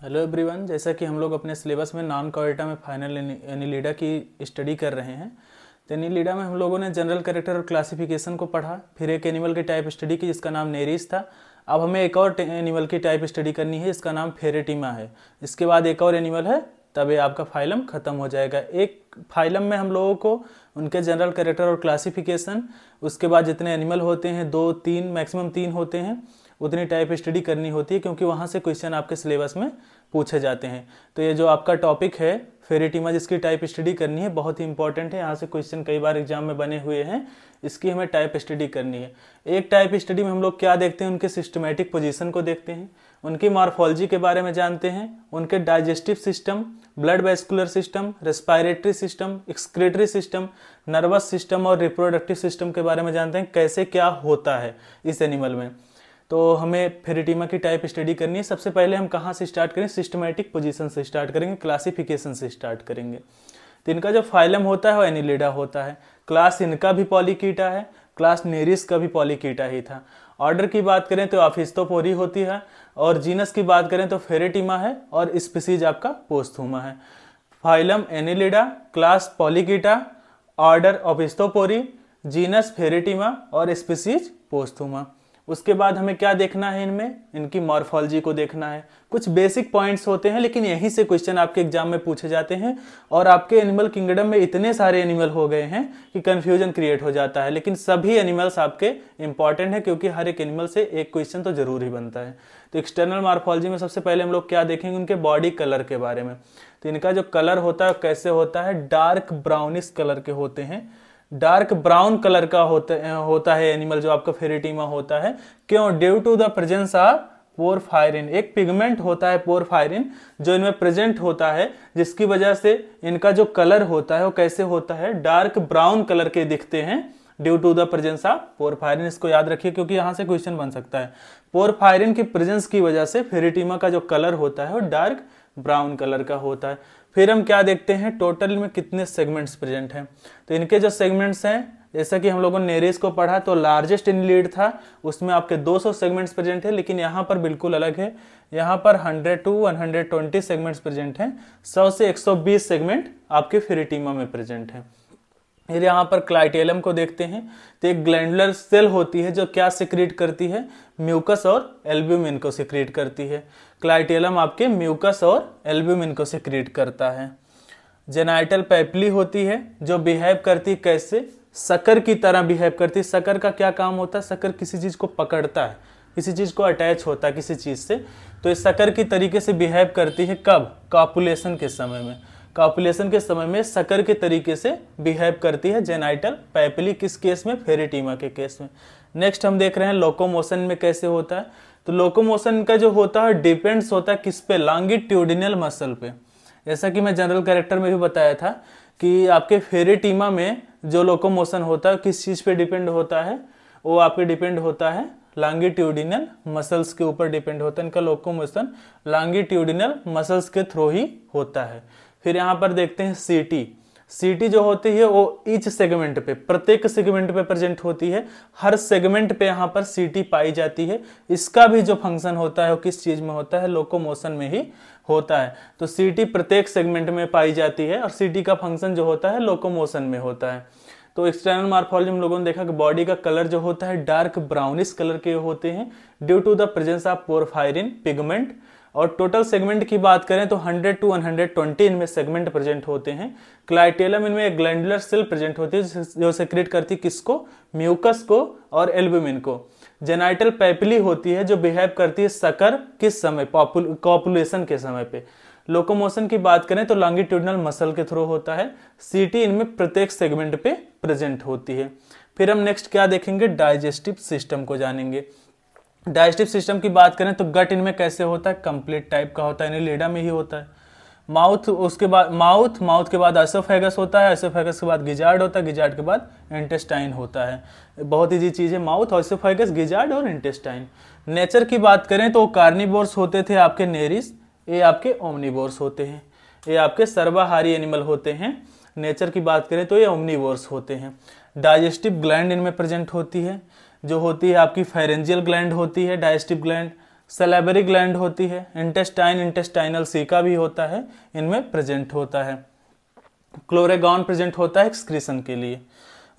Hello everyone, जैसा कि हम लोग अपने सिलेबस में नॉन कोएटा में फाइनल एनिलिडा की स्टडी कर रहे हैं। तो एनिलिडा में हम लोगों ने जनरल कैरेक्टर और क्लासिफिकेशन को पढ़ा, फिर एक एनिमल की टाइप स्टडी की जिसका नाम नेरिस था। अब हमें एक और एनिमल की टाइप स्टडी करनी है, इसका नाम फेरेटिमा है। इसके बाद एक और एनिमल है, तब ये आपका फाइलम खत्म हो जाएगा। एक फाइलम में हम लोगों को उनके जनरल कैरेक्टर और क्लासिफिकेशन, उसके बाद जितने एनिमल होते हैं 2-3 मैक्सिमम 3 होते हैं, उतनी टाइप स्टडी करनी होती है, क्योंकि वहाँ से क्वेश्चन आपके सिलेबस में पूछे जाते हैं। तो ये जो आपका टॉपिक है फेरेटिमा, जिसकी टाइप स्टडी करनी है, बहुत ही इंपॉर्टेंट है। यहाँ से क्वेश्चन कई बार एग्जाम में बने हुए हैं, इसकी हमें टाइप स्टडी करनी है। एक टाइप स्टडी में हम लोग क्या देखते हैं, उनके सिस्टमेटिक पोजीशन को देखते हैं, उनकी मॉर्फोलॉजी के बारे में जानते हैं, उनके digestive system, blood vascular system, respiratory system, excretory system, nervous system और रिप्रोडक्टिव सिस्टम के बारे में जानते हैं, कैसे क्या होता है इस एनिमल में। तो हमें फेरेटिमा की टाइप स्टडी करनी है। सबसे पहले हम कहाँ से स्टार्ट करें, सिस्टमेटिक पोजीशन से स्टार्ट करेंगे, क्लासिफिकेशन से स्टार्ट करेंगे। तो इनका जो फाइलम होता है वो एनिलिडा होता है। क्लास इनका भी पॉलीकीटा है, क्लास नेरिस का भी पॉलीकीटा ही था। ऑर्डर की बात करें तो ऑफिस्तोपोरी होती है, और जीनस की बात करें तो फेरेटिमा है, और स्पीसीज आपका पोस्थुमा है। Phylum annelida, class polychaeta, order opisthopora, genus pheretima और स्पीसीज पोस्थुमा। उसके बाद हमें क्या देखना है, इनमें इनकी मॉर्फोलॉजी को देखना है। कुछ बेसिक पॉइंट्स होते हैं, लेकिन यहीं से क्वेश्चन आपके एग्जाम में पूछे जाते हैं। और आपके एनिमल किंगडम में इतने सारे एनिमल हो गए हैं कि कंफ्यूजन क्रिएट हो जाता है, लेकिन सभी एनिमल्स आपके इंपॉर्टेंट है, क्योंकि हर एक एनिमल से एक क्वेश्चन तो जरूर ही बनता है। तो एक्सटर्नल मॉर्फोलॉजी में सबसे पहले हम लोग क्या देखेंगे, उनके बॉडी कलर के बारे में। तो इनका जो कलर होता है कैसे होता है, डार्क ब्राउनिश कलर के होते हैं। डार्क ब्राउन कलर का होता है एनिमल जो आपका फेरेटिमा होता है। क्यों? Due to the presence of porphyrin, एक पिगमेंट होता है पोरफायरिन जो इनमें प्रेजेंट होता है, जिसकी वजह से इनका जो कलर होता है वो कैसे होता है, डार्क ब्राउन कलर के दिखते हैं, due to the presence of porphyrin. इसको याद रखिए, क्योंकि यहां से क्वेश्चन बन सकता है। पोरफायरिन की प्रेजेंस की वजह से फेरेटिमा का जो कलर होता है वो डार्क ब्राउन कलर का होता है। फिर हम क्या देखते हैं, टोटल में कितने सेगमेंट्स प्रेजेंट हैं। तो इनके जो सेगमेंट्स हैं, जैसा कि हम लोगों ने नेरिस को पढ़ा तो लार्जेस्ट एनिलिड था, उसमें आपके 200 सेगमेंट्स प्रेजेंट है, लेकिन यहाँ पर बिल्कुल अलग है। यहाँ पर 100 to 120 सेगमेंट्स प्रेजेंट हैं। 100 से 120 सेगमेंट आपके फेरेटिमा में प्रेजेंट है। फिर यहाँ पर क्लाइटेलम को देखते हैं, तो एक ग्लैंडुलर सेल होती है जो क्या सिक्रीट करती है, म्यूकस और एल्ब्यूमिन को सिक्रीट करती है। क्लाइटेलम आपके म्यूकस और एल्ब्यूमिन को सिक्रीट करता है। जेनाइटल पैपिली होती है जो बिहेव करती है कैसे, शक्कर की तरह बिहेव करती है। शक्कर का क्या काम होता है, शक्कर किसी चीज को पकड़ता है, किसी चीज को अटैच होता है किसी चीज से, तो इस शक्कर की तरीके से बिहेव करती है। कब? कॉपुलेशन के समय में। कॉपुलेशन के समय में शक्कर के तरीके से बिहेव करती है जेनाइटल पैपिली। किस केस में? फेरेटिमा के केस में। नेक्स्ट हम देख रहे हैं लोकोमोशन में कैसे होता है। तो लोकोमोशन का जो होता है डिपेंड्स होता है किस पे, लॉन्गिट्यूडिनल मसल पे। जैसा कि मैं जनरल कैरेक्टर में भी बताया था कि आपके फेरेटिमा में जो लोकोमोशन होता है किस चीज पे डिपेंड होता है, वो आपके डिपेंड होता है लॉन्गिट्यूडिनल मसल्स के ऊपर डिपेंड होता है। इनका लोकोमोशन लॉन्गिट्यूडिनल मसल्स के थ्रू ही होता है। फिर यहाँ पर देखते हैं सीटी। सीटी जो होती है वो ईच सेगमेंट पे, प्रत्येक सेगमेंट पे प्रेजेंट होती है। हर सेगमेंट पे यहाँ पर सीटी पाई जाती है। इसका भी जो फंक्शन होता है वो किस चीज में होता है, लोकोमोशन में ही होता है। तो सीटी प्रत्येक सेगमेंट में पाई जाती है, और सीटी का फंक्शन जो होता है लोकोमोशन में होता है। तो एक्सटर्नल मॉर्फोलॉजी हम लोगों ने देखा कि बॉडी का कलर जो होता है डार्क ब्राउनिश कलर के होते हैं, due to the presence of porphyrin pigment. और टोटल सेगमेंट की बात करें तो 100 to 120 इनमें सेगमेंट प्रेजेंट होते हैं। क्लाइटेलम इनमें एक ग्लैंडुलर सेल प्रेजेंट होती है जो सेक्रेट करती है किसको, म्यूकस को और एल्ब्यूमिन को। जेनाइटल पैपिली होती है जो बिहेव करती है शक्कर किस समय, कॉपुलेशन के समय पे। लोकोमोशन की बात करें तो लॉन्गिट्यूडिनल मसल के थ्रू होता है। सीटी इनमें प्रत्येक सेगमेंट पे प्रेजेंट होती है। फिर हम नेक्स्ट क्या देखेंगे, डाइजेस्टिव सिस्टम को जानेंगे। डाइजेस्टिव सिस्टम की बात करें तो गट इनमें कैसे होता है, कंप्लीट टाइप का होता है, एनिलिडा में ही होता है। माउथ, उसके बाद माउथ के बाद एसोफेगस होता है, एसोफेगस के बाद गिजार्ड होता है, गिजार्ड के बाद इंटेस्टाइन होता है। बहुत इजी चीज है, माउथ, एसोफेगस, गिजार्ड और इंटेस्टाइन। नेचर की बात करें तो कार्निवोर्स होते थे आपके नेरिस, ये आपके ओमनिवोर्स होते हैं, ये आपके सर्वाहारी एनिमल होते हैं। नेचर की बात करें तो ये ओमनिवोर्स होते हैं। डाइजेस्टिव ग्लैंड इनमें प्रेजेंट होती है, जो होती है आपकी फेरेंजियल ग्लैंड होती है, डाइजेस्टिव ग्लैंड। सैलिवरी ग्लैंड होती है, इंटेस्टाइनल सीका भी होता है, इनमें प्रेजेंट होता है। क्लोरेगॉन प्रेजेंट होता है एक्सक्रीशन के लिए।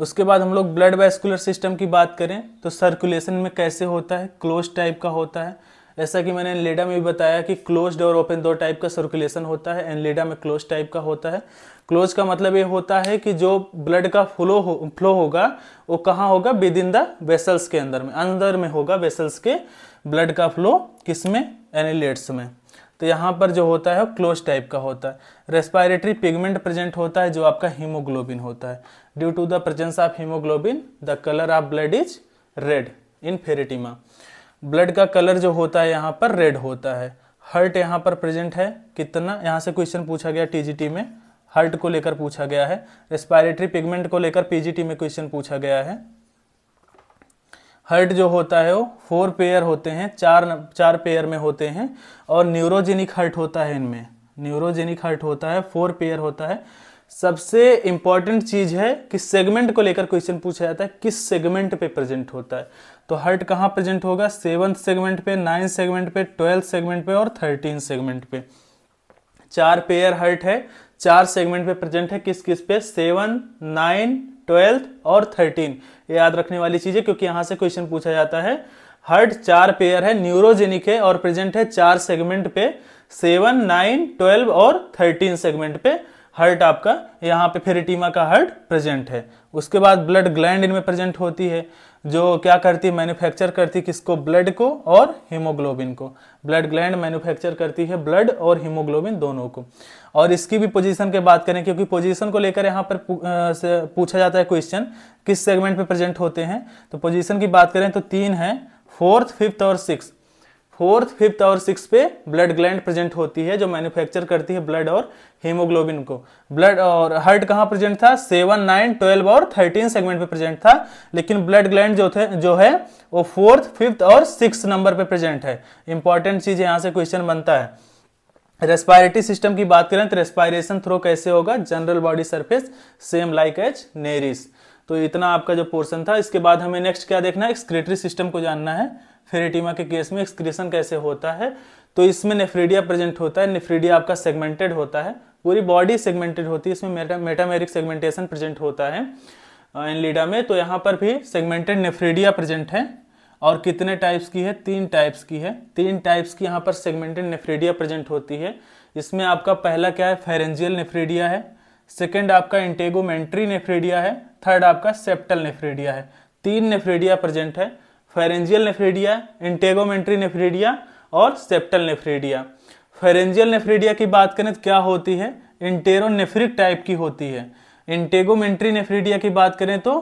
उसके बाद हम लोग ब्लड वैस्कुलर सिस्टम की बात करें तो सर्कुलेशन में कैसे होता है, क्लोज टाइप का होता है। ऐसा कि मैंने एनलिडा में भी बताया कि क्लोज्ड और ओपन दो टाइप का सर्कुलेशन होता है, एनलिडा में क्लोज टाइप का होता है। क्लोज का मतलब ये होता है कि जो ब्लड का फ्लो होगा वो कहाँ होगा, विद इन द वेसल्स के अंदर में होगा वेसल्स के ब्लड का फ्लो, किसमें, एनिलेट्स में। तो यहाँ पर जो होता है वो क्लोज टाइप का होता है। रेस्पिरेटरी पिगमेंट प्रेजेंट होता है जो आपका हीमोग्लोबिन होता है। Due to the presence of haemoglobin the colour of blood is red in Pheretima. Blood का कलर जो होता है यहाँ पर रेड होता है। हर्ट यहाँ पर प्रेजेंट है कितना, यहाँ से क्वेश्चन पूछा गया टीजीटी में, हर्ट को लेकर पूछा गया है। रेस्पिरेटरी पिगमेंट को लेकर पीजीटी में क्वेश्चन पूछा गया है। हर्ट जो होता है वो 4 पेयर होते हैं, चार पेयर में होते हैं, और न्यूरोजेनिक हर्ट होता है, इनमें न्यूरोजेनिक हर्ट होता है, 4 पेयर होता है। सबसे इंपॉर्टेंट चीज है कि सेगमेंट को लेकर क्वेश्चन पूछा जाता है, किस सेगमेंट पे प्रेजेंट होता है। तो हर्ट कहाँ प्रेजेंट होगा, 7th सेगमेंट पे, 9th सेगमेंट पे, 12th सेगमेंट पे और 13th सेगमेंट पे। 4 पेयर हर्ट है, 4 सेगमेंट पे प्रेजेंट है, किस किस पे, 7, 9, 12 और 13। ये याद रखने वाली चीज है क्योंकि यहां से क्वेश्चन पूछा जाता है। हर्ट 4 पेयर है, न्यूरोजेनिक है और प्रेजेंट है 4 सेगमेंट पे, 7, 9, 12 और 13 सेगमेंट पे हर्ट आपका यहाँ पे फेरेटिमा का हर्ट प्रेजेंट है। उसके बाद ब्लड ग्लैंड इनमें प्रेजेंट होती है, जो क्या करती है, मैन्युफैक्चर करती है किसको, ब्लड को और हीमोग्लोबिन को। ब्लड ग्लैंड मैन्युफैक्चर करती है ब्लड और हीमोग्लोबिन दोनों को। और इसकी भी पोजीशन की बात करें, क्योंकि पोजीशन को लेकर यहाँ पर पूछा जाता है क्वेश्चन, किस सेगमेंट पे प्रेजेंट होते हैं। तो पोजीशन की बात करें तो 3 है, 4th, 5th और 6th। 4th, 5th और 6th पे ब्लड ग्लैंड प्रेजेंट होती है जो मैन्युफैक्चर करती है ब्लड और हीमोग्लोबिन को। ब्लड और हर्ट कहाँ प्रेजेंट था, 7, 9, 12 और 13 सेगमेंट पे प्रेजेंट था, लेकिन ब्लड ग्लैंड जो है वो 4th, 5th और 6th नंबर पे प्रेजेंट है। इंपॉर्टेंट चीज यहाँ से क्वेश्चन बनता है। रेस्पिरेटरी सिस्टम की बात करें तो रेस्पिरेशन थ्रो कैसे होगा, general body surface same like as Nereis. तो इतना आपका जो पोर्शन था। इसके बाद हमें नेक्स्ट क्या देखना है, एक्सक्रीटरी सिस्टम को जानना है। फेरेटिमा के केस में एक्सक्रीशन कैसे होता है, तो इसमें नेफ्रीडिया प्रेजेंट होता है। नेफ्रीडिया आपका सेगमेंटेड होता है, पूरी बॉडी सेगमेंटेड होती है, इसमें मेटामेरिक सेगमेंटेशन प्रेजेंट होता है एनलिडा में। तो यहाँ पर भी सेगमेंटेड नेफ्रीडिया प्रेजेंट है। और कितने टाइप्स की है, 3 टाइप्स की है। 3 टाइप्स की यहाँ पर सेगमेंटेड नेफ्रीडिया प्रेजेंट होती है। इसमें आपका पहला क्या है, फेरेंजियल नेफ्रीडिया है। सेकेंड आपका इंटेगोमेंट्री नेफ्रीडिया है। थर्ड आपका सेप्टल नेफ्रीडिया है। 3 नेफ्रीडिया प्रेजेंट है, फेरेंजियल नेफ्रीडिया, इंटेगोमेंट्री नेफ्रीडिया और सेप्टल नेफ्रीडिया। फेरेंजियल नेफ्रीडिया की बात करें तो क्या होती है, इंटेरोनेफ्रिक टाइप की होती है। इंटेगोमेंट्री नेफ्रीडिया की बात करें तो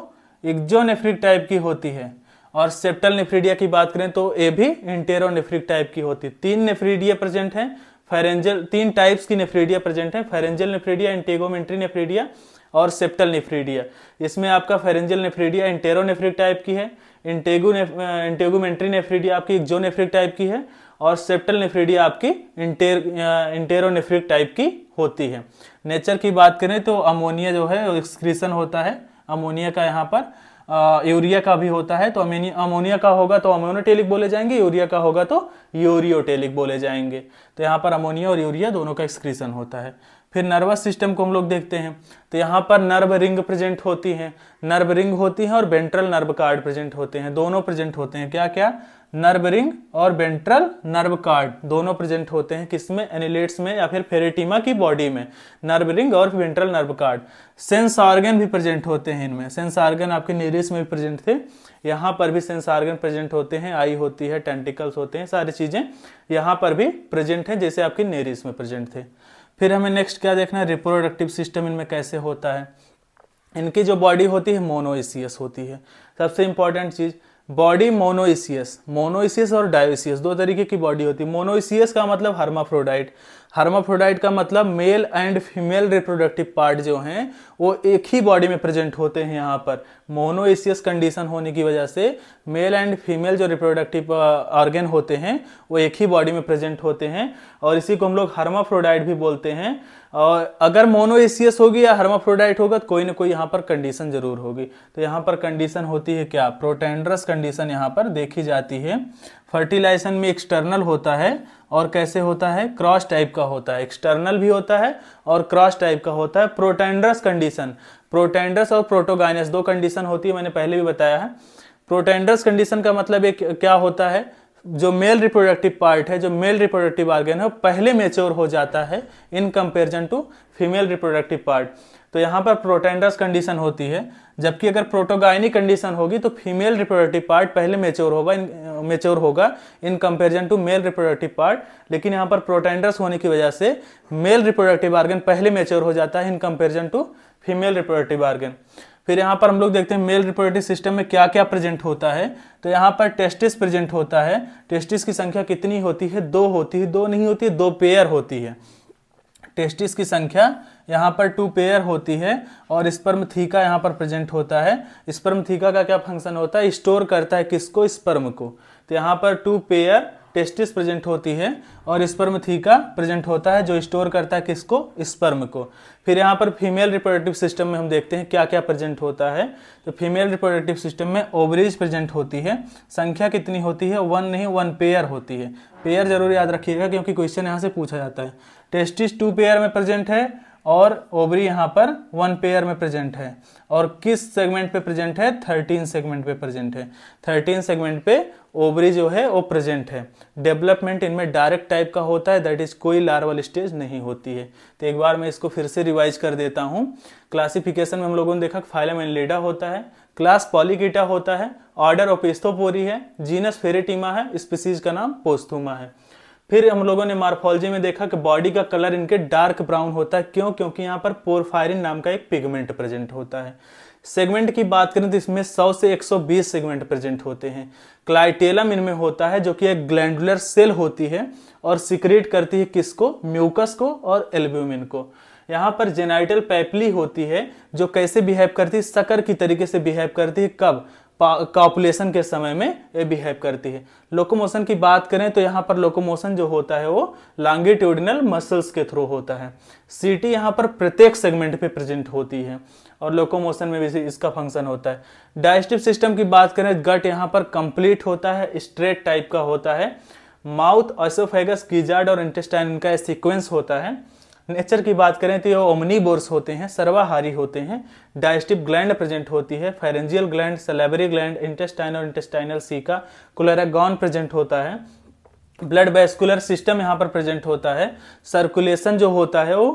एक्जोनेफ्रिक टाइप की होती है। और सेप्टल नेफ्रीडिया की बात करें तो ये भी इंटेरोनेफ्रिक टाइप की होती है। 3 नेफ्रीडिया प्रेजेंट है, फेरेंजियल 3 टाइप्स की नेफ्रीडिया प्रेजेंट है, फेरेंजियल नेफ्रीडिया, इंटेगोमेंट्री नेफ्रीडिया और सेप्टल नेफ्रीडिया। इसमें आपका फेरेंजियल नेफ्रीडिया इंटेरोनेफ्रिक टाइप की है, इंटेगोमेंट्री नेफ्रीडिया आपकी एक्जोनेफ्रिक टाइप की है और सेप्टल नेफ्रीडिया आपकी इंटेरोनेफ्रिक टाइप की होती है। नेचर की बात करें तो अमोनिया जो है एक्सक्रीशन होता है। अमोनिया का यहाँ पर यूरिया का भी होता है। तो अमोनिया का होगा तो अमोनोटेलिक बोले जाएंगे, यूरिया का होगा तो यूरियोटेलिक बोले जाएंगे। तो यहाँ पर अमोनिया और यूरिया दोनों का एक्सक्रीशन होता है। फिर नर्वस सिस्टम को हम लोग देखते हैं तो यहाँ पर नर्व रिंग प्रेजेंट होती है, नर्व रिंग होती है और वेंट्रल नर्व कार्ड प्रेजेंट होते हैं। दोनों प्रेजेंट होते हैं, क्या क्या, नर्व रिंग और वेंट्रल नर्व कार्ड दोनों प्रेजेंट होते हैं। किसमें, एनिलेट्स में या फिर फेरेटिमा की बॉडी में, नर्व रिंग और ventral nerve card. Sense organ भी प्रेजेंट होते हैं इनमें। सेंस ऑर्गन आपके नेरिस में भी प्रेजेंट थे, यहाँ पर भी सेंस ऑर्गन प्रेजेंट होते हैं। आई होती है, टेंटिकल्स होते हैं, सारी चीजें यहाँ पर भी प्रेजेंट है जैसे आपकी नेरिस में प्रेजेंट थे। फिर हमें नेक्स्ट क्या देखना है, रिप्रोडक्टिव सिस्टम इनमें कैसे होता है। इनकी जो बॉडी होती है मोनोइसियस होती है। सबसे इंपॉर्टेंट चीज, बॉडी मोनोइसियस और डायोइसियस 2 तरीके की बॉडी होती है। मोनोइसियस का मतलब हर्माफ्रोडाइट, हर्माफ्रोडाइट का मतलब male and female reproductive part जो हैं वो एक ही बॉडी में प्रेजेंट होते हैं। यहाँ पर मोनोइसियस कंडीशन होने की वजह से मेल एंड फीमेल जो रिप्रोडक्टिव ऑर्गन होते हैं वो एक ही बॉडी में प्रेजेंट होते हैं, और इसी को हम लोग हर्माफ्रोडाइट भी बोलते हैं। और अगर मोनोइसियस होगी या हर्माफ्रोडाइट होगा तो कोई ना कोई यहाँ पर कंडीशन जरूर होगी। तो यहाँ पर कंडीशन होती है क्या, प्रोटेंडरस कंडीशन यहाँ पर देखी जाती है। फर्टिलाइजेशन में एक्सटर्नल होता है और कैसे होता है, क्रॉस टाइप का होता है। एक्सटर्नल भी होता है और क्रॉस टाइप का होता है। प्रोटेंडरस कंडीशन, प्रोटेंडरस और प्रोटोगाइनस दो कंडीशन होती है, मैंने पहले भी बताया है। प्रोटेंडरस कंडीशन का मतलब एक क्या होता है, जो मेल रिप्रोडक्टिव पार्ट है, जो मेल रिप्रोडक्टिव ऑर्गन है, पहले मेच्योर हो जाता है in comparison to female reproductive part. तो यहाँ पर प्रोटेंडरस कंडीशन होती है, जबकि अगर प्रोटोगाइनिक कंडीशन होगी तो फीमेल रिप्रोडक्टिव पार्ट पहले मेच्योर होगा in comparison to male reproductive part. लेकिन यहाँ पर प्रोटेंडरस होने की वजह से मेल रिप्रोडक्टिव ऑर्गन पहले मेच्योर हो जाता है in comparison to female reproductive organ. फिर यहाँ पर हम लोग देखते हैं मेल रिप्रोडक्टिव सिस्टम में क्या क्या प्रेजेंट होता है। तो यहाँ पर टेस्टिस प्रेजेंट होता है। टेस्टिस की संख्या कितनी होती है, दो होती है, दो नहीं होती है, दो पेयर होती है। टेस्टिस की संख्या यहाँ पर 2 पेयर होती है। और स्पर्म थीका यहाँ पर प्रेजेंट होता है। स्पर्म थीका का क्या फंक्शन होता है, स्टोर करता है किसको, स्पर्म को। तो यहाँ पर 2 पेयर टेस्टिस प्रेजेंट होती है और स्पर्म थीका प्रेजेंट होता है जो स्टोर करता है किसको, स्पर्म को। फिर यहाँ पर फीमेल रिप्रोडक्टिव सिस्टम में हम देखते हैं क्या क्या प्रेजेंट होता है। तो फीमेल रिप्रोडक्टिव सिस्टम में ओवरीज प्रेजेंट होती है। संख्या कितनी होती है, 1 नहीं 1 पेयर होती है। पेयर जरूर याद रखिएगा क्योंकि क्वेश्चन यहाँ से पूछा जाता है। टेस्टिस 2 पेयर में प्रेजेंट है और ओवरी यहाँ पर 1 पेयर में प्रेजेंट है। और किस सेगमेंट पे प्रेजेंट है, 13 सेगमेंट पे प्रेजेंट है। 13 सेगमेंट पे ओवरी जो है वो प्रेजेंट है। डेवलपमेंट इनमें डायरेक्ट टाइप का होता है, दैट इज कोई लार्वल स्टेज नहीं होती है। तो एक बार मैं इसको फिर से रिवाइज कर देता हूँ। क्लासिफिकेशन में हम लोगों ने देखा फाइलम एनिलिडा होता है, क्लास पॉलीकीटा होता है, ऑर्डर ओपिस्थोपोरी है, जीनस फेरेटिमा है, स्पीसीज का नाम पोस्थुमा है। फिर हम लोगों ने मॉर्फोलॉजी में देखा कि बॉडी का कलर इनके डार्क ब्राउन होता है। क्यों, क्योंकि यहाँ पर पोरफायरिन नाम का एक पिगमेंट प्रेजेंट होता है। सेगमेंट की बात करें तो इसमें 100 से 120 सेगमेंट प्रेजेंट होते हैं। क्लाइटेलम इनमें होता है जो कि एक ग्लैंडुलर सेल होती है और सिक्रेट करती है किसको, म्यूकस को और एल्ब्यूमिन को। यहाँ पर जेनाइटल पैपली होती है जो कैसे बिहेव करती है, शकर की तरीके से बिहेव करती है। कब, कॉपुलेशन के समय में ये बिहेव करती है। लोकोमोशन की बात करें तो यहाँ पर लोकोमोशन जो होता है वो लॉन्गिट्यूडिनल मसल्स के थ्रू होता है। सीटी यहाँ पर प्रत्येक सेगमेंट पे प्रेजेंट होती है और लोकोमोशन में भी इसका फंक्शन होता है। डाइजेस्टिव सिस्टम की बात करें, गट यहाँ पर कंप्लीट होता है, स्ट्रेट टाइप का होता है। माउथ, एसोफेगस, गिजार्ड और इंटेस्टाइन इनका सीक्वेंस होता है। नेचर की बात करें तो ये ओमनीबोर्स होते हैं, सर्वाहारी होते हैं। डाइजेस्टिव ग्लैंड प्रेजेंट होती है, pharyngeal gland, salivary gland, intestine और इंटेस्टाइनल सीका, कुलेरागॉन प्रेजेंट होता है। ब्लड वेस्कुलर सिस्टम यहाँ पर प्रेजेंट होता है। सर्कुलेशन जो होता है वो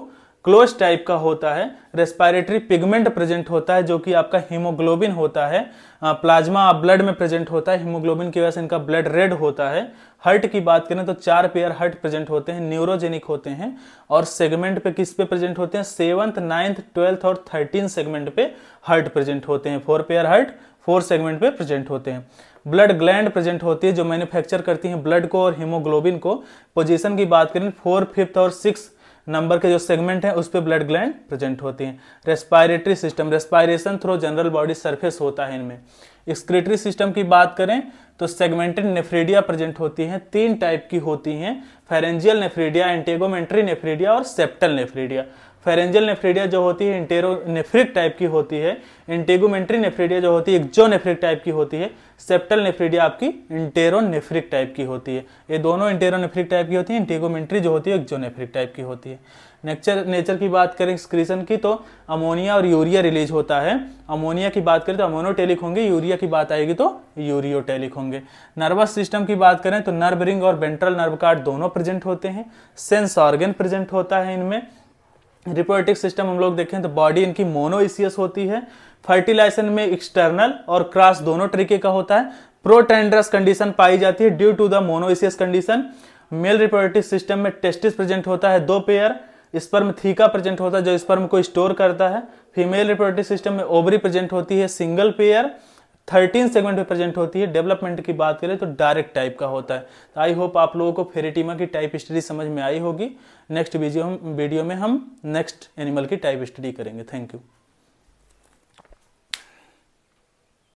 क्लोज टाइप का होता है। रेस्पिरेटरी पिगमेंट प्रेजेंट होता है जो कि आपका हीमोग्लोबिन होता है। प्लाज्मा ब्लड में प्रेजेंट होता है, हीमोग्लोबिन की वजह से इनका ब्लड रेड होता है। हर्ट की बात करें तो 4 पेयर हर्ट प्रेजेंट होते हैं, न्यूरोजेनिक होते हैं। और सेगमेंट पे किस पे प्रेजेंट होते हैं, 7th, 9th, 12th और 13 सेगमेंट पे हर्ट प्रेजेंट होते हैं। 4 पेयर हर्ट 4 सेगमेंट पे प्रेजेंट होते हैं। ब्लड ग्लैंड प्रेजेंट होती है जो मैन्युफैक्चर करती हैं ब्लड को और हीमोग्लोबिन को। पोजीशन की बात करें 4th, 5th और 6th नंबर के जो सेगमेंट है उस पे ब्लड ग्लैंड प्रेजेंट होती हैं। Respiratory system, respiration through general body surface होता है इनमें। एक्सक्रीटरी सिस्टम की बात करें तो सेगमेंटेड नेफ्रीडिया प्रेजेंट होती हैं, 3 टाइप की होती हैं, फेरेंजियल नेफ्रीडिया, इंटेगोमेंट्री नेफ्रीडिया और सेप्टल नेफ्रीडिया। फेरेंजियल नेफ्रीडिया जो होती है इंटेरोनेफ्रिक टाइप की होती है, इंटेगोमेंट्री नेफ्रीडिया जो होती है एक्जोनेफ्रिक टाइप की होती है, सेप्टल नेफ्रीडिया आपकी इंटेरोनेफ्रिक टाइप की होती है। ये दोनों इंटेरोनेफ्रिक टाइप की होती है, इंटेगोमेंट्री जो होती है एक्जोनेफ्रिक टाइप की होती है। नेचर की बात करें एक्सक्रीशन की तो अमोनिया और यूरिया रिलीज होता है। अमोनिया की बात करें तो अमोनोटेलिक होंगे, यूरिया की बात आएगी तो यूरियोटेलिक होंगे। नर्वस सिस्टम की बात करें तो नर्व रिंग और वेंट्रल नर्व कार्ड दोनों प्रेजेंट होते हैं। सेंस ऑर्गन प्रेजेंट होता है इनमें। रिप्रोडक्टिव सिस्टम हम लोग देखें तो बॉडी इनकी मोनोइसियस होती है। फर्टिलाइजेशन में एक्सटर्नल और क्रॉस दोनों तरीके का होता है। प्रोटेंडरस कंडीशन पाई जाती है due to the monoecious condition. Male reproductive system में टेस्टिस प्रेजेंट होता है 2 पेयर। स्पर्म थीका प्रेजेंट होता है जो स्पर्म को स्टोर करता है। फीमेल रिप्रोडक्टिव सिस्टम में ओवरी प्रेजेंट होती है सिंगल पेयर। 13 सेगमेंट में प्रेजेंट होती है। डेवलपमेंट की बात करें तो डायरेक्ट टाइप का होता है। तो आई होप आप लोगों को फेरेटिमा की टाइप स्टडी समझ में आई होगी। नेक्स्ट वीडियो में हम नेक्स्ट एनिमल की टाइप स्टडी करेंगे। Thank you.